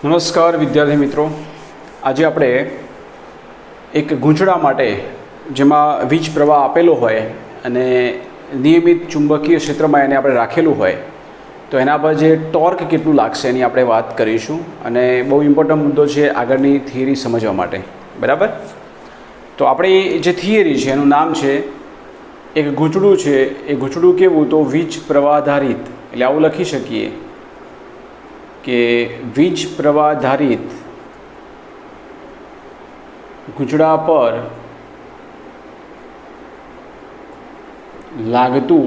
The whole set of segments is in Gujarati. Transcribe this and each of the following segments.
નમસ્કાર વિદ્યાર્થી મિત્રો, આજે આપણે એક ગૂંચળા માટે જેમાં વીજ પ્રવાહ આપેલો હોય અને નિયમિત ચુંબકીય ક્ષેત્રમાં એને આપણે રાખેલું હોય તો એના પર જે ટોર્ક કેટલું લાગશે એની આપણે વાત કરીશું. અને બહુ ઇમ્પોર્ટન્ટ મુદ્દો છે આગળની થિયરી સમજવા માટે. બરાબર? તો આપણી જે થિયરી છે એનું નામ છે એક ગૂંચળું છે. એ ગૂંચળું કેવું? તો વીજ પ્રવાહાધારિત. એટલે આવું લખી શકીએ કે વીજ પ્રવાહાધારિત ગૂંચળા પર લાગતું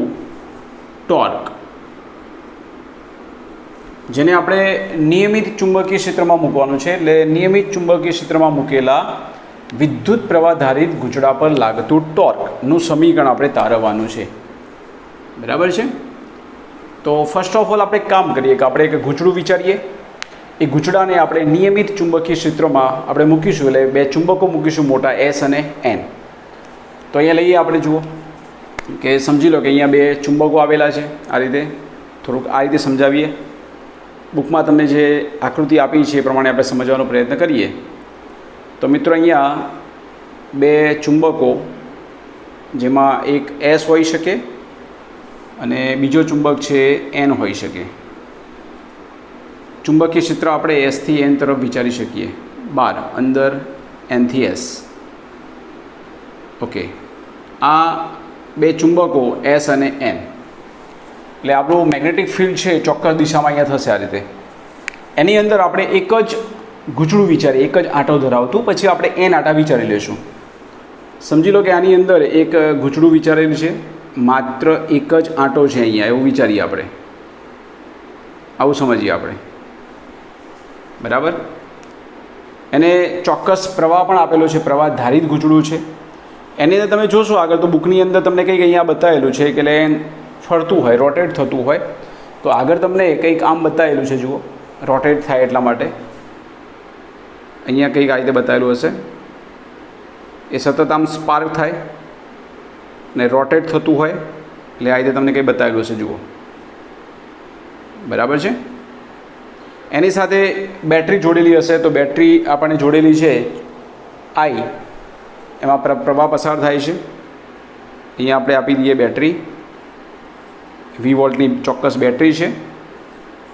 ટોર્ક, જેને આપણે નિયમિત ચુંબકીય ક્ષેત્રમાં મૂકવાનું છે. એટલે નિયમિત ચુંબકીય ક્ષેત્રમાં મૂકેલા વિદ્યુત પ્રવાહાધારિત ગૂંચળા પર લાગતું ટોર્કનું સમીકરણ આપણે તારવવાનું છે. બરાબર છે? તો ફર્સ્ટ ઓફ ઓલ આપણે એક કામ કરીએ કે આપણે એક ગૂંચળું વિચારીએ. એ ગૂંચળાને આપણે નિયમિત ચુંબકીય ક્ષેત્રમાં આપણે મૂકીશું. એટલે બે ચુંબકો મૂકીશું, મોટા એસ અને એન. તો અહીંયા લઈએ આપણે, જુઓ કે સમજી લો કે અહીંયા બે ચુંબકો આવેલા છે. આ રીતે થોડુંક આ રીતે સમજાવીએ. બુકમાં તમને જે આકૃતિ આપી છે એ પ્રમાણે આપણે સમજવાનો પ્રયત્ન કરીએ. તો મિત્રો, અહીંયા બે ચુંબકો, જેમાં એક એસ હોઈ શકે અને બીજો ચુંબક છે એન હોઈ શકે. ચુંબકીય ક્ષેત્ર આપણે એસથી એન તરફ વિચારી શકીએ. બહાર અંદર એનથી એસ. ઓકે, આ બે ચુંબકો એસ અને એન. એટલે આપણું મેગ્નેટિક ફિલ્ડ છે ચોક્કસ દિશામાં અહીંયા થશે આ રીતે. એની અંદર આપણે એક જ ગૂંચળું વિચારીએ, એક જ આંટો ધરાવતું. પછી આપણે એન આંટા વિચારી લઈશું. સમજી લો કે આની અંદર એક ગૂંચળું વિચારેલું છે, માત્ર એક જ આંટો છે અહીંયા, એવું વિચારીએ આપણે. આવું સમજીએ આપણે. બરાબર? એને ચોક્કસ પ્રવાહ પણ આપેલો છે, પ્રવાહધારિત ગૂંચળું છે. એની અંદર તમે જોશો આગળ તો બુકની અંદર તમને કંઈક અહીંયા બતાવેલું છે કે ફરતું હોય, રોટેટ થતું હોય. તો આગળ તમને કંઈક આમ બતાવેલું છે, જુઓ, રોટેટ થાય એટલા માટે અહીંયા કંઈક આ રીતે બતાવેલું હશે. એ સતત આમ સ્પાર્ક થાય ને રોટેટ થતું હોય, એટલે આ રીતે તમને કંઈ બતાવેલું હશે, જુઓ. બરાબર છે? એની સાથે બેટરી જોડેલી હશે. તો બેટરી આપણને જોડેલી છે આઈ, એમાં પ્રવાહ પસાર થાય છે. અહીંયા આપણે આપી દઈએ બેટરી, 20 વોલ્ટની ચોક્કસ બેટરી છે.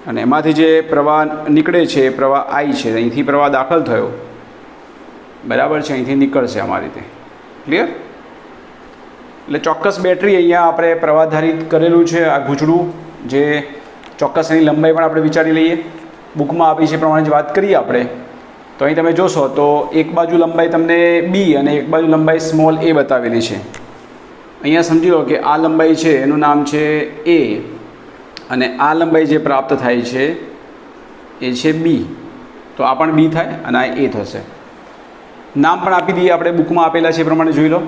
અને એમાંથી જે પ્રવાહ નીકળે છે એ પ્રવાહ આઈ છે. અહીંથી પ્રવાહ દાખલ થયો, બરાબર છે, અહીંથી નીકળશે અમારી રીતે. ક્લિયર? એટલે ચોક્કસ બેટરી અહીંયા આપણે પ્રવાહધારિત કરેલું છે આ ગૂંચળું, જે ચોક્કસ એની લંબાઈ પણ આપણે વિચારી લઈએ. બુકમાં આપી છે પ્રમાણે જ વાત કરીએ આપણે. તો અહીં તમે જોશો તો એક બાજુ લંબાઈ તમને બી અને એક બાજુ લંબાઈ સ્મોલ એ બતાવેલી છે. અહીંયા સમજી લો કે આ લંબાઈ છે એનું નામ છે એ, અને આ લંબાઈ જે પ્રાપ્ત થાય છે એ છે બી. તો આ પણ બી થાય અને આ એ થશે. નામ પણ આપી દઈએ આપણે, બુકમાં આપેલા છે એ પ્રમાણે જોઈ લો.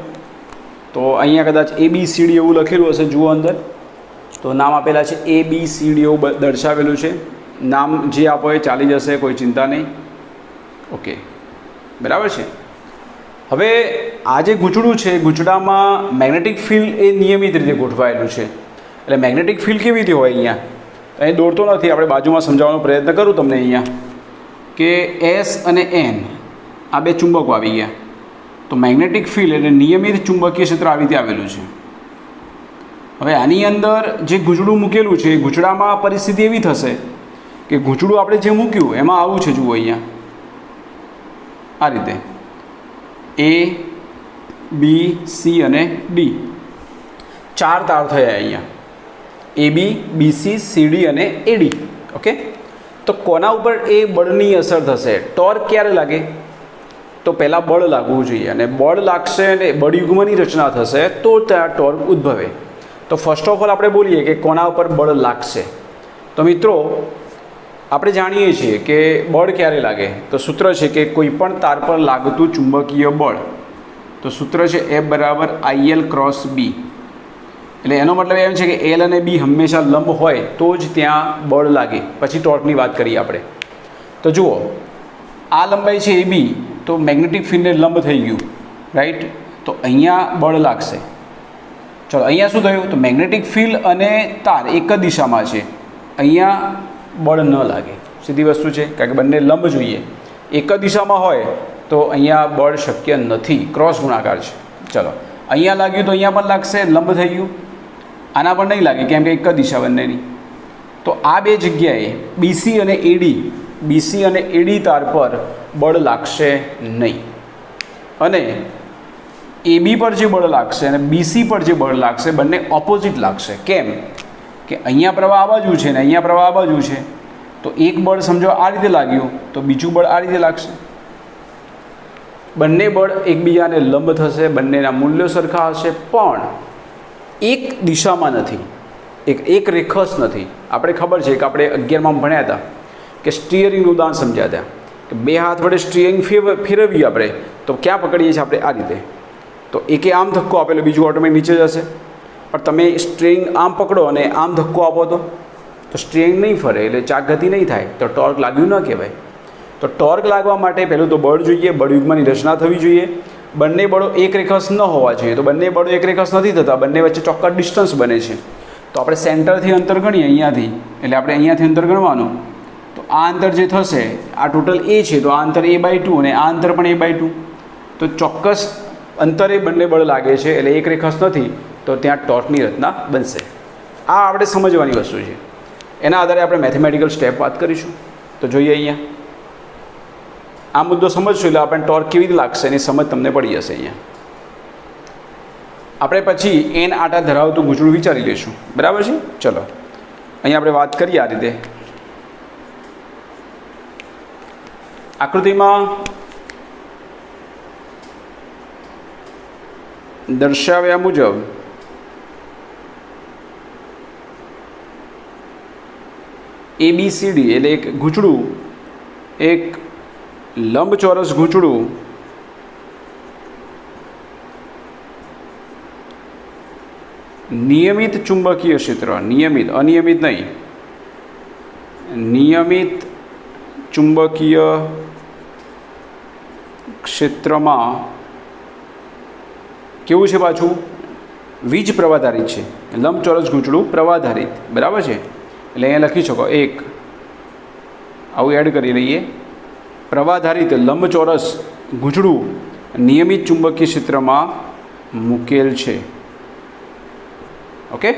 તો અહીંયા કદાચ ABCD એવું લખેલું હશે, જુઓ અંદર. તો નામ આપેલા છે ABCD એવું દર્શાવેલું છે. નામ જે આપો એ ચાલી જશે, કોઈ ચિંતા નહીં. ઓકે, બરાબર છે. હવે આ જે ગૂંચળું છે, ગૂંચળામાં મેગ્નેટિક ફિલ્ડ એ નિયમિત રીતે ગોઠવાયેલું છે. એટલે મેગ્નેટિક ફિલ્ડ કેવી રીતે હોય? અહીંયા અહીં દોરતો નથી, આપણે બાજુમાં સમજાવવાનો પ્રયત્ન કરું તમને. અહીંયા કે એસ અને એન આ બે ચુંબકો આવી ગયા. તો મેગ્નેટિક ફિલ્ડ એટલે નિયમિત ચુંબકીય ક્ષેત્ર આવી રીતે આવેલું છે. હવે આની અંદર જે ગૂંચળું મૂકેલું છે, એ ગૂંચળામાં પરિસ્થિતિ એવી થશે કે ગૂંચળું આપણે જે મૂક્યું એમાં આવું છે, જુઓ અહીંયા આ રીતે A, B, C અને D. 4 તાર થયા અહીંયા, AB, BC, CD અને AD. ઓકે, તો કોના ઉપર એ બળની અસર થશે? ટોર્ક ક્યારે લાગે? તો પહેલાં બળ લાગવું જોઈએ, અને બળ લાગશે અને બળયુગ્મની રચના થશે તો ત્યાં ટોર્ક ઉદ્ભવે. તો ફર્સ્ટ ઓફ ઓલ આપણે બોલીએ કે કોના ઉપર બળ લાગશે. તો મિત્રો, આપણે જાણીએ છીએ કે બળ ક્યારે લાગે. તો સૂત્ર છે કે કોઈ પણ તાર પર લાગતું ચુંબકીય બળ, તો સૂત્ર છે F = IL × B. એટલે એનો મતલબ એમ છે કે L અને B હંમેશા લંબ હોય તો જ ત્યાં બળ લાગે. પછી ટોર્કની વાત કરીએ આપણે. તો જુઓ, આ લંબાઈ છે AB, તો મેગ્નેટિક ફિલ્ડને લંબ થઈ ગયું, રાઈટ. તો અહીંયા બળ લાગશે. ચલો, અહીંયા શું થયું? તો મેગ્નેટિક ફિલ્ડ અને તાર એક જ દિશામાં છે, અહીંયા બળ ન લાગે. સીધી વસ્તુ છે, કારણ કે બંને લંબ જોઈએ. એક જ દિશામાં હોય તો અહીંયા બળ શક્ય નથી, ક્રોસ ગુણાકાર છે. ચલો, અહીંયા લાગ્યું તો અહીંયા પણ લાગશે, લંબ થઈ ગયું. આના પર નહીં લાગે કેમ કે એક જ દિશા બંનેની. તો આ બે જગ્યાએ બીસી અને એડી તાર પર બળ લાગશે નહીં. અને એબી પર જે બળ લાગશે અને બીસી પર જે બળ લાગશે બંને ઓપોઝિટ લાગશે. કેમ કે અહીંયા પ્રવાહ આ બાજુ છે ને અહીંયા પ્રવાહ આ બાજુ છે, તો એક બળ સમજો આ રીતે લાગ્યું તો બીજું બળ આ રીતે લાગશે. બંને બળ એકબીજાને લંબ થશે, બંનેના મૂલ્યો સરખા હશે, પણ એક દિશામાં નથી, એક રેખસ નથી. આપણે ખબર છે કે આપણે 11માં ભણ્યા હતા કે સ્ટીયરિંગનું ઉદાહરણ સમજ્યા હતા કે બે હાથ વડે સ્ટીયરિંગ ફેરવીએ આપણે તો ક્યાં પકડીએ છીએ આપણે? આ રીતે. તો એકે આમ ધક્કો આપેલો, બીજું ઓટોમેટિક નીચે જશે. પણ તમે સ્ટીયરિંગ આમ પકડો અને આમ ધક્કો આપો તો સ્ટીયરિંગ નહીં ફરે, એટલે ચાક ગતિ નહીં થાય, તો ટોર્ક લાગ્યું ન કહેવાય. તો ટોર્ક લાગવા માટે પહેલું તો બળ જોઈએ, બળયુગ્મની રચના થવી જોઈએ. બંને બળો એક રેખસ ન હોવા જોઈએ, તો બંને બળો એક રેખસ નથી થતા, બંને વચ્ચે ચોક્કસ ડિસ્ટન્સ બને છે. તો આપણે સેન્ટરથી અંતર ગણીએ અહીંયાથી, એટલે આપણે અહીંયાથી અંતર ગણવાનું. તો આ અંતર જે થશે આ ટોટલ એ છે, તો આ અંતર a/2 અને આ અંતર પણ a/2. તો ચોક્કસ અંતરે બંને બળ લાગે છે, એટલે એક રેખસ નથી, તો ત્યાં ટોર્કની રચના બનશે. આ આપણે સમજવાની વસ્તુ છે. એના આધારે આપણે મેથેમેટિકલ સ્ટેપ વાત કરીશું. તો જોઈએ અહીંયા આ મુદ્દો સમજશું એટલે આપણને ટોર્ક કેવી રીતે લાગશે એની સમજ તમને પડી જશે. અહીંયા આપણે પછી n આટા ધરાવતું ગૂંચળું વિચારી લઈશું. બરાબર છે? ચલો, અહીંયા આપણે વાત કરીએ આ રીતે. આકૃતિમાં દર્શાવ્યા મુજબ ABCD એટલે એક ગૂંચળું, એક લંબચોરસ ગૂંચળું નિયમિત ચુંબકીય ક્ષેત્ર, નિયમિત, અનિયમિત નહીં, નિયમિત ચુંબકીય ક્ષેત્રમાં કેવું છે? પાછું વીજ પ્રવાહધારિત છે. લંબચોરસ ગૂંચળું પ્રવાહધારિત. બરાબર છે? એટલે અહીંયા લખી શકો એક આવું એડ કરી લઈએ. પ્રવાહધારિત લંબચોરસ ગૂંચળું નિયમિત ચુંબકીય ક્ષેત્રમાં મૂકેલ છે. ઓકે,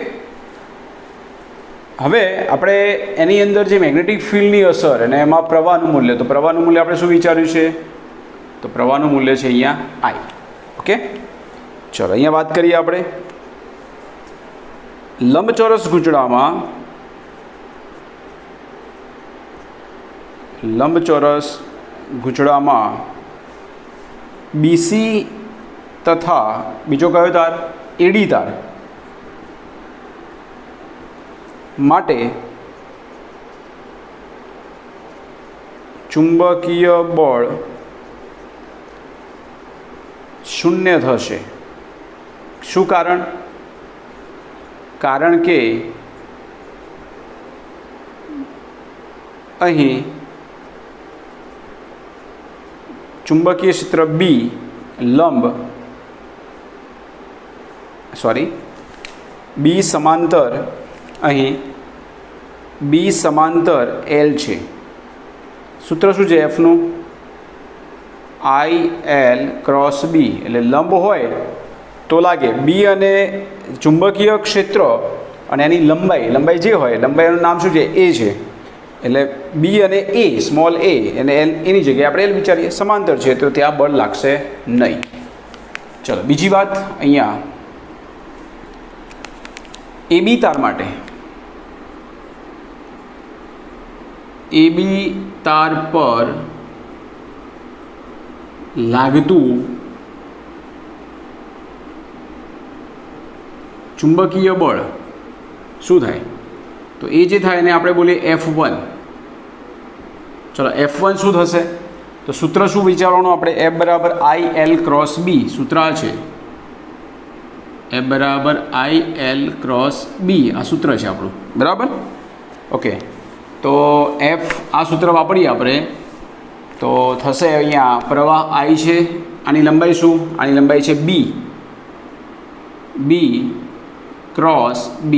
હવે આપણે એની અંદર જે મેગ્નેટિક ફિલ્ડની અસર અને એમાં પ્રવાહનું મૂલ્ય, તો પ્રવાહનું મૂલ્ય આપણે શું વિચાર્યું છે? તો પ્રવાહનું મૂલ્ય છે અહીંયા I. ઓકે, ચલો અહીંયા વાત કરીએ આપણે. લંબચોરસ ગૂંચળામાં BC તથા બીજો કયો તાર? એડી તાર માટે ચુંબકીય બળ 0 થશે. શું કારણ? કારણ કે અહીં ચુંબકીય ક્ષેત્ર B સમાંતર, અહીં B સમાંતર L છે. સૂત્ર શું છે Fનું? IL cross B. એટલે લંબ હોય તો લાગે B અને ચુંબકીય ક્ષેત્ર અને એની લંબાઈ જે હોય, લંબાઈનું નામ શું છે? A છે. એટલે B અને A, સ્મોલ a અને L, એની જગ્યાએ આપણે L વિચારીએ. સમાંતર છે તો ત્યાં બળ લાગશે નહીં. ચલો બીજી વાત, અહીંયા AB તાર માટે, AB તાર પર લાગતું ચુંબકીય બળ શું થાય? તો એ જે થાય એને આપણે બોલીએ F1. ચલો F1 શું થશે? તો સૂત્ર શું વિચારવાનું આપણે? F બરાબર IL ક્રોસ B. સૂત્ર આ છે, F બરાબર IL ક્રોસ B. આ સૂત્ર છે આપણું. બરાબર? ઓકે, તો F આ સૂત્ર વાપરીએ આપણે તો થશે અહીંયા પ્રવાહ I છે, આની લંબાઈ શું? આની લંબાઈ છે B ક્રોસ B.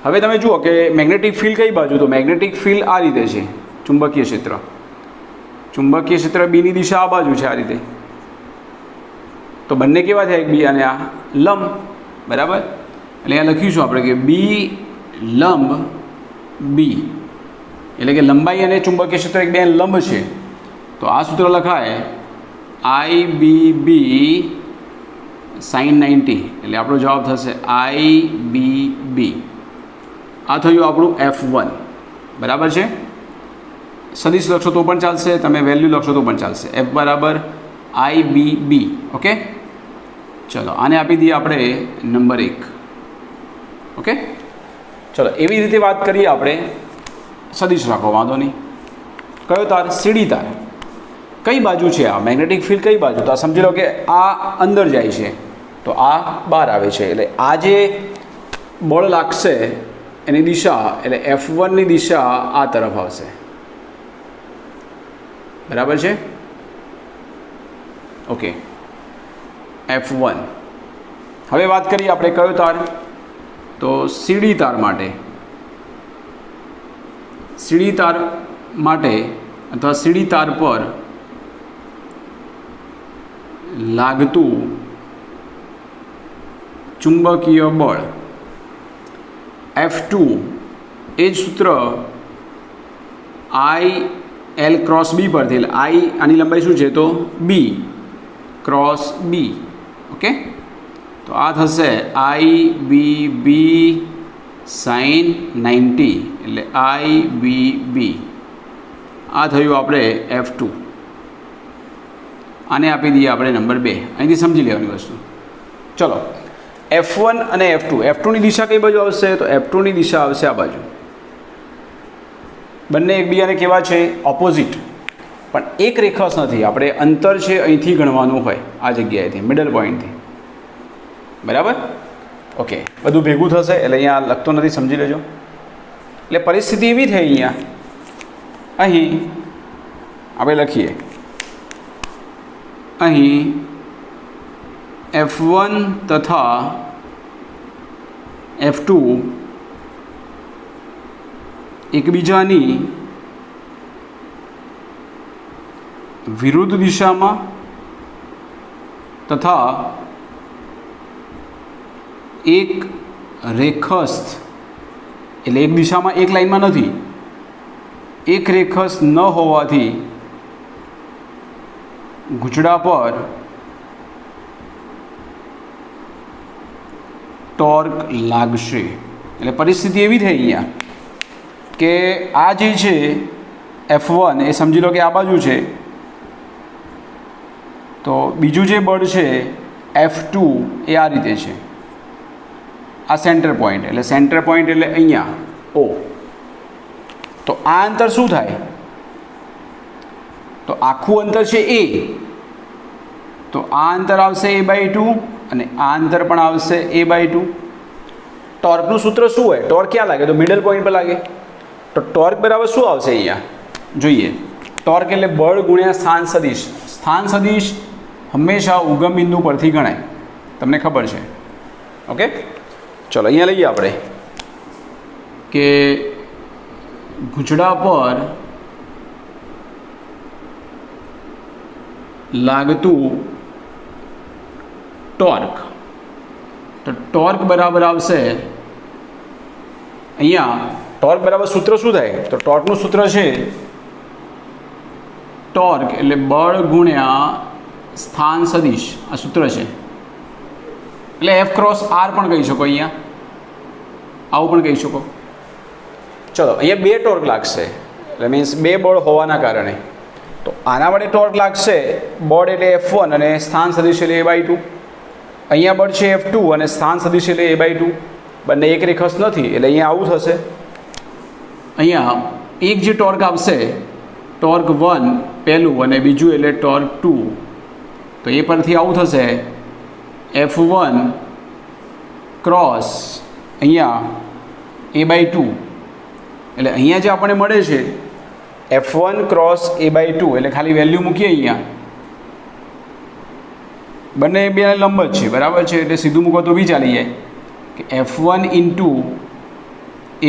હવે તમે જુઓ કે મેગ્નેટિક ફિલ્ડ કઈ બાજુ, તો મેગ્નેટિક ફિલ્ડ આ રીતે છે, ચુંબકીય ક્ષેત્ર બીની દિશા આ બાજુ છે, આ રીતે. તો બંને કેવા થયા એકબીજાને આ લંબ, બરાબર. એટલે અહીંયા લખીશું આપણે કે બી લંબ બી, એટલે કે લંબાઈ અને ચુંબકીય ક્ષેત્ર એકબીજાને લંબ છે. તો આ સૂત્ર લખાય IBB sin 90, એટલે આપણો જવાબ થશે IBB. આ થયું આપણું F1, બરાબર છે. સદિશ લખશો તો પણ ચાલશે, તમે વેલ્યુ લખશો તો પણ ચાલશે. F બરાબર IBB. ઓકે, ચલો આને આપી દઈએ આપણે નંબર 1. ઓકે, ચલો એવી રીતે વાત કરીએ આપણે. સદિશ રાખો, વાંધો નહીં. કયો તાર? સીડી તાર. કઈ બાજુ છે આ મેગ્નેટિક ફિલ્ડ, કઈ બાજુ? તો આ સમજી લો કે આ અંદર જાય છે, તો આ બહાર આવે છે. એટલે આ જે બળ લાગશે એની દિશા, એટલે F1ની દિશા આ તરફ આવશે, બરાબર છે. Okay, F1. હવે વાત કરીએ આપણે કયો તાર, તો સીડી તાર માટે. સીડી તાર માટે અથવા સીડી તાર પર લાગતું ચુંબકીય બળ F2, એ જ સૂત્ર IL ક્રોસ બી પરથી, એટલે I આની લંબાઈ શું છે તો B ક્રોસ B. ઓકે, તો આ થશે IBB sin 90, એટલે IBB. આ થયું આપણે F2. આને આપી દઈએ આપણે નંબર 2. અહીંથી સમજી લેવાની વસ્તુ. ચલો, F1 અને F2. F2ની દિશા કઈ બાજુ આવશે, તો F2ની દિશા આવશે આ બાજુ. બંને એકબીજાને કેવા છે? ઓપોઝિટ. પણ એક રેખાંશ નથી, આપણે અંતર છે અહીંથી ગણવાનું હોય, આ જગ્યાએથી, મિડલ પોઈન્ટથી, બરાબર. ઓકે, બધું ભેગું થશે, એટલે અહીંયા લખતો નથી, સમજી લેજો. એટલે પરિસ્થિતિ એવી થઈ અહીંયા, અહીં આપણે લખીએ, અહીં F1 તથા F2 એકબીજાની વિરુદ્ધ દિશામાં તથા એક રેખસ્થ, એટલે એક દિશામાં એક લાઈનમાં નથી, એક રેખસ્થ ન હોવાથી ગૂંચળા પર ટોર્ક લાગશે. એટલે પરિસ્થિતિ એવી થઈ અહીંયા કે આ જે છે F1, એ સમજી લો કે આ બાજુ છે, તો બીજું જે બળ છે F2 એ આ રીતે છે, આ સેન્ટર પોઈન્ટ, એટલે સેન્ટર પોઈન્ટ એટલે અહીંયા O. તો આ અંતર શું થાય, તો આખું અંતર છે A, તો આ અંતર આવશે A/2 અને આ અંતર પણ આવશે A/2. ટોર્કનું સૂત્ર શું હોય? ટોર્ક ક્યાં લાગે, તો મિડલ પોઈન્ટ પર લાગે. તો ટોર્ક બરાબર શું આવશે અહીંયા જોઈએ? ટોર્ક એટલે બળ ગુણ્યા સ્થાન સદિશ. સ્થાન સદિશ હંમેશા ઉગમ બિંદુ પરથી ગણાય, તમને ખબર છે. ઓકે, ચલો અહીંયા લઈએ આપણે કે ગૂંચળા પર લાગતું ટોર્ક. તો ટોર્ક બરાબર આવશે અહીંયા, ટોર્ક બરાબર સૂત્ર શું થાય, તો ટોર્કનું સૂત્ર છે ટોર્ક એટલે બળ ગુણ્યા સ્થાન સદિશ, આ સૂત્ર છે. એટલે F ક્રોસ R પણ કહી શકો, અહીંયા આવું પણ કહી શકો. ચલો, અહીંયા 2 ટોર્ક લાગશે, એટલે મીન્સ 2 બળ હોવાના કારણે. તો આના વડે ટોર્ક લાગશે, બળ એટલે F1 અને સ્થાન સદિશ એટલે A/2. અહીંયા બળ છે F2 અને સ્થાન સદિશ એટલે A/2. બંને એક રેખસ્થ નથી, એટલે અહીંયા આવું થશે. અહીંયા એક જે ટોર્ક આવશે, ટોર્ક 1 પહેલું અને બીજું એટલે ટોર્ક 2, તો એ પરથી આવું થશે F1 ક્રોસ અહીંયા A/2. એટલે અહીંયા જે આપણને મળે છે F1 ક્રોસ A/2, એટલે ખાલી વેલ્યુ મૂકીએ અહીંયા, બંને બે લંબ જ છે, બરાબર છે. એટલે સીધું મૂકો તો બી ચાલી જાય કે F1 ઇન્ટુ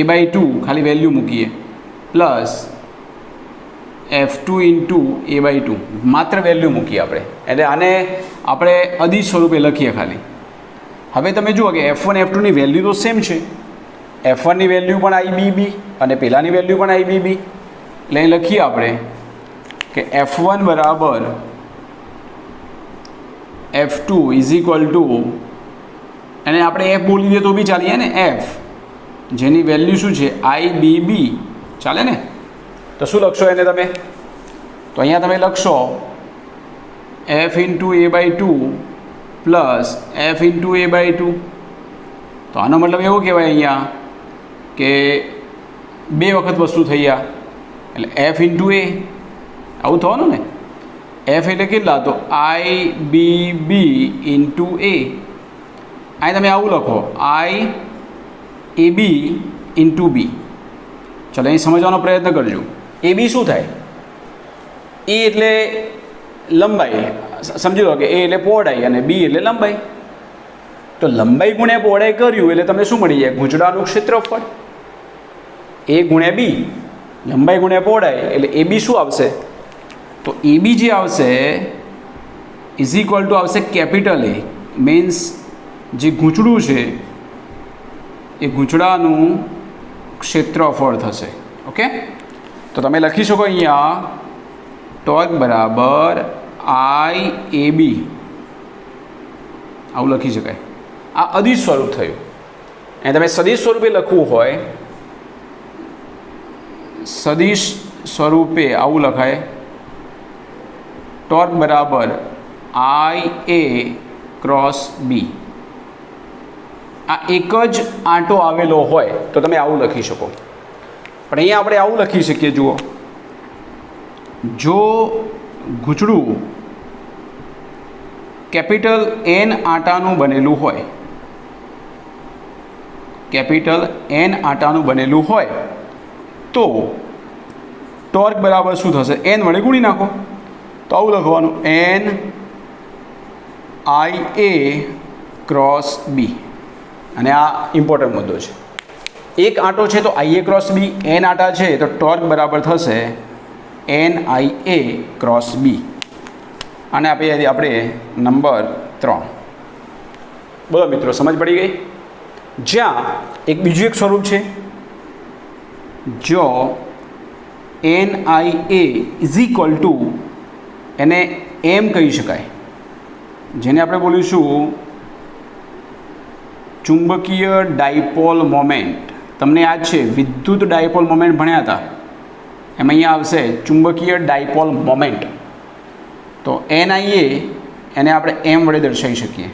a/2 ખાલી વેલ્યુ મૂકીએ પ્લસ F2 ઇન્ટુ a/2 માત્ર વેલ્યુ મૂકીએ આપણે, એટલે આને આપણે અદિશ સ્વરૂપે લખીએ ખાલી. હવે તમે જુઓ કે F1 F2ની વેલ્યુ તો સેમ છે. F1ની વેલ્યુ પણ IBB અને પહેલાંની વેલ્યુ પણ IBB, એટલે અહીં લખીએ આપણે કે F1 બરાબર F2 ઇઝ ઇક્વલ ટુ, અને આપણે F બોલી દઈએ તો બી ચાલીએ ને, F જેની વેલ્યુ શું છે IBB ચાલે ને. તો શું લખશો એને તમે? તો અહીંયા તમે લખશો F into a/2 plus F into a/2. તો આનો મતલબ એવો કહેવાય અહીંયા કે બે વખત વસ્તુ થઈ ગયા, એટલે F ઇન્ટુ a આવું થવાનું ને. F એટલે કેટલા? તો IBB ઇન્ટુ a. અહીં તમે આવું લખો IAB ઇન્ટુ b. ચાલો અહીં સમજવાનો પ્રયત્ન કરજો. AB શું થાય? A એટલે લંબાઈ, સમજી લો કે A એટલે પહોળાઈ અને B એટલે લંબાઈ. તો લંબાઈ ગુણ્યા પહોળાઈ કર્યું એટલે તમને શું મળી જાય? ગૂંચળાનું ક્ષેત્રફળ. A ગુણ્યા B, લંબાઈ ગુણ્યા પહોળાઈ, એટલે AB શું આવશે? તો AB જે આવશે ઇઝ ઇક્વલ ટુ આવશે કેપિટલ A, મીન્સ જે ગૂંચળું છે એ ગૂંચળાનું ક્ષેત્રફળ થશે. ઓકે, તો તમે લખી શકો અહીંયા ટોર્ક બરાબર IAB, આવું લખી શકાય. આ અદિશ સ્વરૂપ થયું. અને તમે સદિશ સ્વરૂપે લખવું હોય, સદિશ સ્વરૂપે આવું લખાય ટોર્ક બરાબર IA ક્રોસ B. આ એક જ આંટો આવેલો હોય તો તમે આવું લખી શકો, પણ અહીંયા આપણે આવું લખી શકીએ. જુઓ, જો ગૂંચળું કેપિટલ N આંટાનું બનેલું હોય, કેપિટલ N આંટાનું બનેલું હોય તો ટોર્ક બરાબર શું થશે? N વડે ગુણી નાખો. તો આવું લખવાનું NIA ક્રોસ B. અને આ ઇમ્પોર્ટન્ટ મુદ્દો છે. એક આંટો છે તો IA ક્રોસ B, N આંટા છે તો ટોર્ક બરાબર થશે NIA ક્રોસ B. અને આપણે નંબર 3. બોલો મિત્રો, સમજ પડી ગઈ? જ્યાં એક બીજું એક સ્વરૂપ છે, જો NIA ઇઝ ઇક્વલ ટુ, એને એમ કહી શકાય, જેને આપણે બોલીશું ચુંબકીય ડાયપોલ મોમેન્ટ. તમને યાદ છે વિદ્યુત ડાયપોલ મોમેન્ટ ભણ્યા હતા, એમાં અહીંયા આવશે ચુંબકીય ડાયપોલ મોમેન્ટ. તો NIA એને આપણે એમ વડે દર્શાવી શકીએ.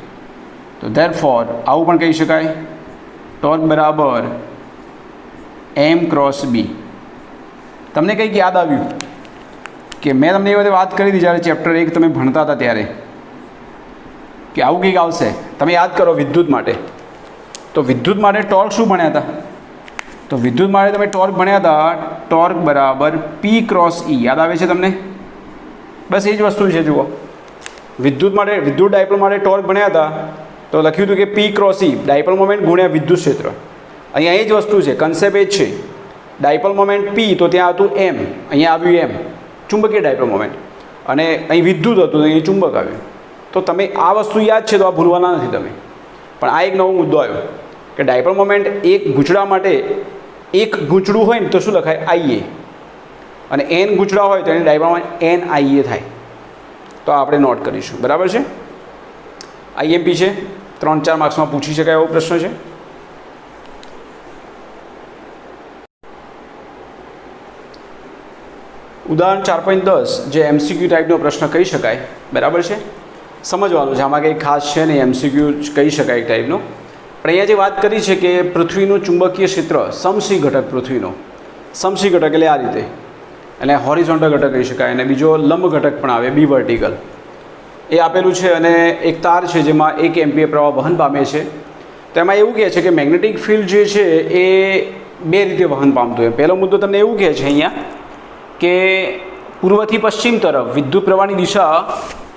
તો ધેરફોર આવું પણ કહી શકાય ટોર્ક બરાબર M ક્રોસ B. તમને કંઈક યાદ આવ્યું કે મેં તમને એ વખતે વાત કરી હતી જ્યારે ચેપ્ટર 1 તમે ભણતા હતા ત્યારે, કે આવું કંઈક આવશે? તમે યાદ કરો વિદ્યુત માટે. તો વિદ્યુત માટે ટોર્ક શું ભણ્યા હતા? તો વિદ્યુત માટે તમે ટોર્ક ભણ્યા હતા ટોર્ક બરાબર P ક્રોસ E. યાદ આવે છે તમને? બસ એ જ વસ્તુ છે. જુઓ, વિદ્યુત ડાયપોલ માટે ટોર્ક ભણ્યા હતા તો લખ્યું હતું કે P cross E, dipole moment ગુણ્યા વિદ્યુત ક્ષેત્ર. અહીંયા એ જ વસ્તુ છે, કન્સેપ્ટ એ જ છે. ડાયપોલ મોમેન્ટ P તો ત્યાં હતું M, અહીંયા આવ્યું M, ચુંબકીય ડાયપોલ મોમેન્ટ. અને અહીં વિદ્યુત હતું તો અહીં ચુંબક આવ્યું. તો તમે આ વસ્તુ યાદ છે તો આ ભૂલવાના નથી તમે. પણ આ એક નવો મુદ્દો આવ્યો કે ડાયપોલ મોમેન્ટ એક ગૂંચળા માટે, એક ગૂંચળું હોય ને તો શું લખાય? IA. અને N ગૂંચળા હોય તો એને ડાયપોલ મોમેન્ટ NIA થાય. તો આપણે નોટ કરીશું. બરાબર છે? IMP છે, 3-4 માર્ક્સમાં પૂછી શકાય એવો પ્રશ્ન છે. ઉદાહરણ 4.10 જે MCQ ટાઈપનો પ્રશ્ન કહી શકાય. બરાબર છે? સમજવાનું છે, આમાં કંઈ ખાસ છે નહીં, MCQ કહી શકાય એક ટાઈપનો. પણ અહીંયા જે વાત કરી છે કે પૃથ્વીનું ચુંબકીય ક્ષેત્ર, સમસી ઘટક પૃથ્વીનો, સમસી ઘટક એટલે આ રીતે, એટલે હોરિઝોન્ટલ ઘટક કહી શકાય, અને બીજો લંબ ઘટક પણ આવે, બી વર્ટિકલ, એ આપેલું છે. અને એક તાર છે જેમાં 1 એમ્પિયર પ્રવાહ વહન પામે છે. તેમાં એવું કહે છે કે મેગ્નેટિક ફિલ્ડ જે છે એ બે રીતે વહન પામતું હોય. પહેલો મુદ્દો તમને એવું કહે છે અહીંયા કે પૂર્વથી પશ્ચિમ તરફ વિદ્યુત પ્રવાહની દિશા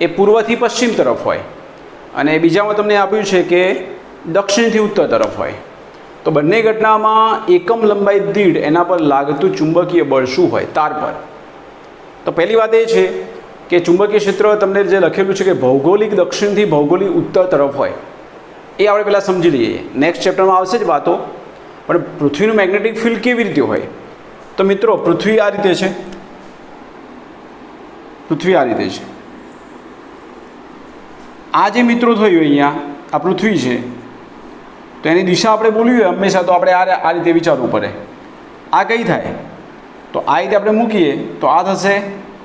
એ પૂર્વથી પશ્ચિમ તરફ હોય, અને બીજામાં તમને આપ્યું છે કે દક્ષિણથી ઉત્તર તરફ હોય. તો બંને ઘટનામાં એકમ લંબાઈ દીઠ એના પર લાગતું ચુંબકીય બળ શું હોય તાર પર? તો પહેલી વાત એ છે કે ચુંબકીય ક્ષેત્ર તમને જે લખેલું છે કે ભૌગોલિક દક્ષિણથી ભૌગોલિક ઉત્તર તરફ હોય, એ આપણે પહેલાં સમજી લઈએ. નેક્સ્ટ ચેપ્ટરમાં આવશે જ વાતો. પણ પૃથ્વીનું મેગ્નેટિક ફિલ્ડ કેવી રીતે હોય? તો મિત્રો પૃથ્વી આ રીતે છે, પૃથ્વી આ રીતે છે. આ જે મિત્રો થયું અહીંયા આ પૃથ્વી છે, તો એની દિશા આપણે બોલવી હોય હંમેશા તો આપણે આ રીતે વિચારવું પડે. આ કઈ થાય? તો આ રીતે આપણે મૂકીએ તો આ થશે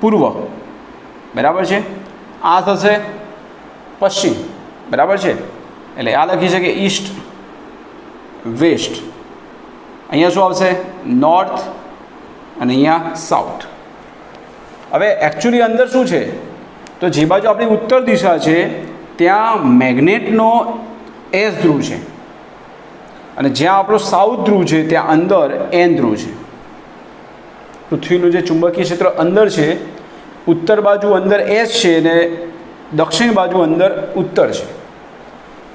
પૂર્વ, બરાબર છે. આ થશે પશ્ચિમ, બરાબર છે. એટલે આ લખી છે કે ઈસ્ટ વેસ્ટ. અહીંયા શું આવશે? નોર્થ અને અહીંયા સાઉથ. હવે એકચ્યુઅલી અંદર શું છે? તો જે બાજુ આપણી ઉત્તર દિશા છે ત્યાં મેગ્નેટનો એસ ધ્રુવ છે, અને જ્યાં આપણો સાઉથ ધ્રુવ છે ત્યાં અંદર એન ધ્રુવ છે. પૃથ્વીનું જે ચુંબકીય ક્ષેત્ર અંદર છે, ઉત્તર બાજુ અંદર એસ છે અને દક્ષિણ બાજુ અંદર ઉત્તર છે.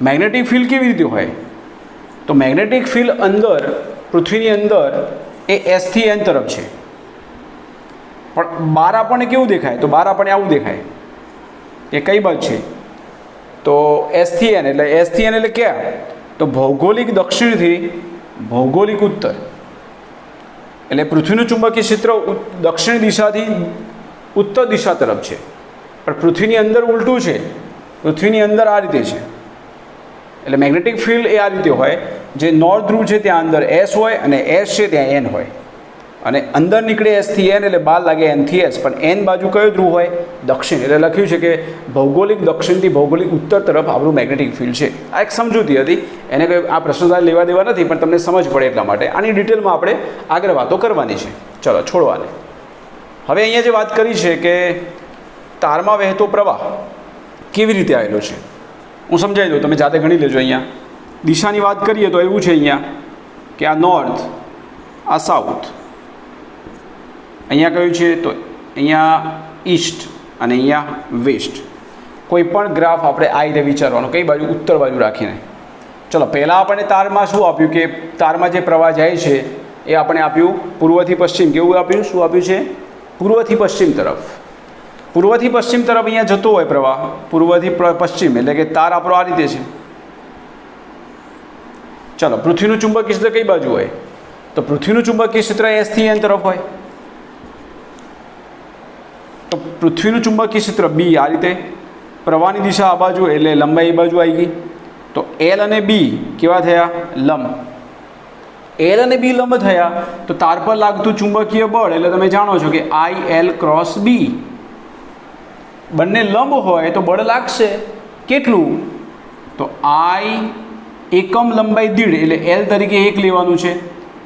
મેગ્નેટિક ફિલ્ડ કેવી રીતે હોય? તો મેગ્નેટિક ફિલ્ડ અંદર પૃથ્વીની અંદર એ એસથી એન તરફ છે, પણ બહાર આપણને કેવું દેખાય? તો બહાર આપણને આવું દેખાય. એ કઈ બાજુ છે? તો એસથી એન. એટલે એસથી એન એટલે ક્યાં? તો ભૌગોલિક દક્ષિણથી ભૌગોલિક ઉત્તર. એટલે પૃથ્વીનું ચુંબકીય ક્ષેત્ર દક્ષિણ દિશાથી ઉત્તર દિશા તરફ છે, પણ પૃથ્વીની અંદર ઉલટું છે. પૃથ્વીની અંદર આ રીતે છે. એટલે મેગ્નેટિક ફિલ્ડ એ આ રીતે હોય, જે નોર્થ ધ્રુવ છે ત્યાં અંદર એસ હોય અને એસ છે ત્યાં એન હોય, અને અંદર નીકળે એસથી એન એટલે બહાર લાગે એનથી એસ. પણ એન બાજુ કયો ધ્રુવ હોય? દક્ષિણ. એટલે લખ્યું છે કે ભૌગોલિક દક્ષિણથી ભૌગોલિક ઉત્તર તરફ આપણું મેગ્નેટિક ફિલ્ડ છે. આ એક સમજૂતી હતી, એને કોઈ આ પ્રશ્ન લેવા દેવા નથી, પણ તમને સમજ પડે એટલા માટે. આની ડિટેલમાં આપણે આગળ વાતો કરવાની છે. ચલો છોડવાને. હવે અહીંયા જે વાત કરી છે કે તારમાં વહેતો પ્રવાહ કેવી રીતે આવેલો છે, હું સમજાવી દઉં, તમે જાતે ગણી લેજો. અહીંયા દિશાની વાત કરીએ તો એવું છે અહીંયા કે આ નોર્થ, આ સાઉથ, અહીંયા કયું છે? તો અહીંયા ઈસ્ટ અને અહીંયા વેસ્ટ. કોઈ પણ ગ્રાફ આપણે આ રીતે વિચારવાનો, કઈ બાજુ? ઉત્તર બાજુ રાખીને. ચલો પહેલાં આપણે તારમાં શું આપ્યું કે તારમાં જે પ્રવાહ જાય છે એ આપણે આપ્યું પૂર્વથી પશ્ચિમ. કેવું આપ્યું? શું આપ્યું છે? પૂર્વથી પશ્ચિમ તરફ. પૂર્વથી પશ્ચિમ તરફ અહીંયા જતો હોય પ્રવાહ, પૂર્વથી પશ્ચિમ, એટલે કે તાર આપણો આ રીતે છે. ચલો પૃથ્વીનું ચુંબકીય ક્ષેત્ર કઈ બાજુ હોય? તો પૃથ્વીનું ચુંબકીય ક્ષેત્ર એસથી એન તરફ હોય. તો પૃથ્વીનું ચુંબકીય ક્ષેત્ર બી આ રીતે, પ્રવાહની દિશા આ બાજુ એટલે લંબાઈ એ બાજુ આવી ગઈ. તો એલ અને બી કેવા થયા? લંબ. એલ અને બી લંબ થયા તો તાર પર લાગતું ચુંબકીય બળ એટલે તમે જાણો છો કે આઈ એલ ક્રોસ બી. બંને લંબ હોય તો બળ લાગશે. કેટલું? તો આઈ એકમ લંબાઈ દીઠ એટલે એલ તરીકે 1 લેવાનું છે.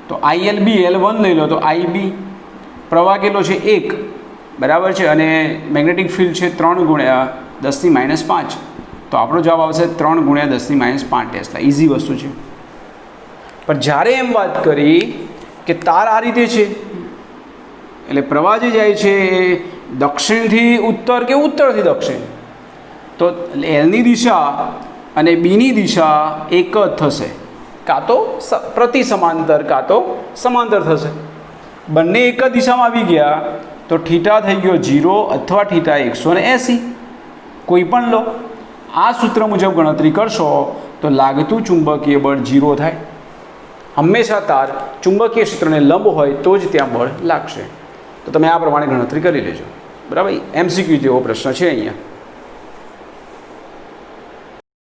તો આઈ એલ બી, L1 લઈ લો તો આઈ બી. પ્રવાહ કેટલો છે? 1, બરાબર છે. અને મેગ્નેટિક ફિલ્ડ છે 3 ગુણ્યા 10⁻5. તો આપણો જવાબ આવશે 3 ગુણ્યા 10⁻5 ટેસ્લા. ઇઝી વસ્તુ છે. પણ જ્યારે એમ વાત કરી કે તાર આ રીતે છે, એટલે પ્રવાહ જે જાય છે એ દક્ષિણથી ઉત્તર કે ઉત્તરથી દક્ષિણ, તો એલની દિશા અને બીની દિશા એક જ થશે, કાં તો પ્રતિ સમાંતર કાં તો સમાંતર થશે. બંને એક જ દિશામાં આવી ગયા તો થીટા થઈ ગયો 0 અથવા થીટા 180. કોઈ પણ લો. આ સૂત્ર મુજબ ગણતરી કરશો તો લાગતું ચુંબકીય બળ 0 થાય. હંમેશા તાર ચુંબકીય ક્ષેત્રને લંબ હોય તો જ ત્યાં બળ લાગશે. તો તમે આ પ્રમાણે ગણતરી કરી લેજો. બરાબર. MCQ જેવો પ્રશ્ન છે અહીંયા.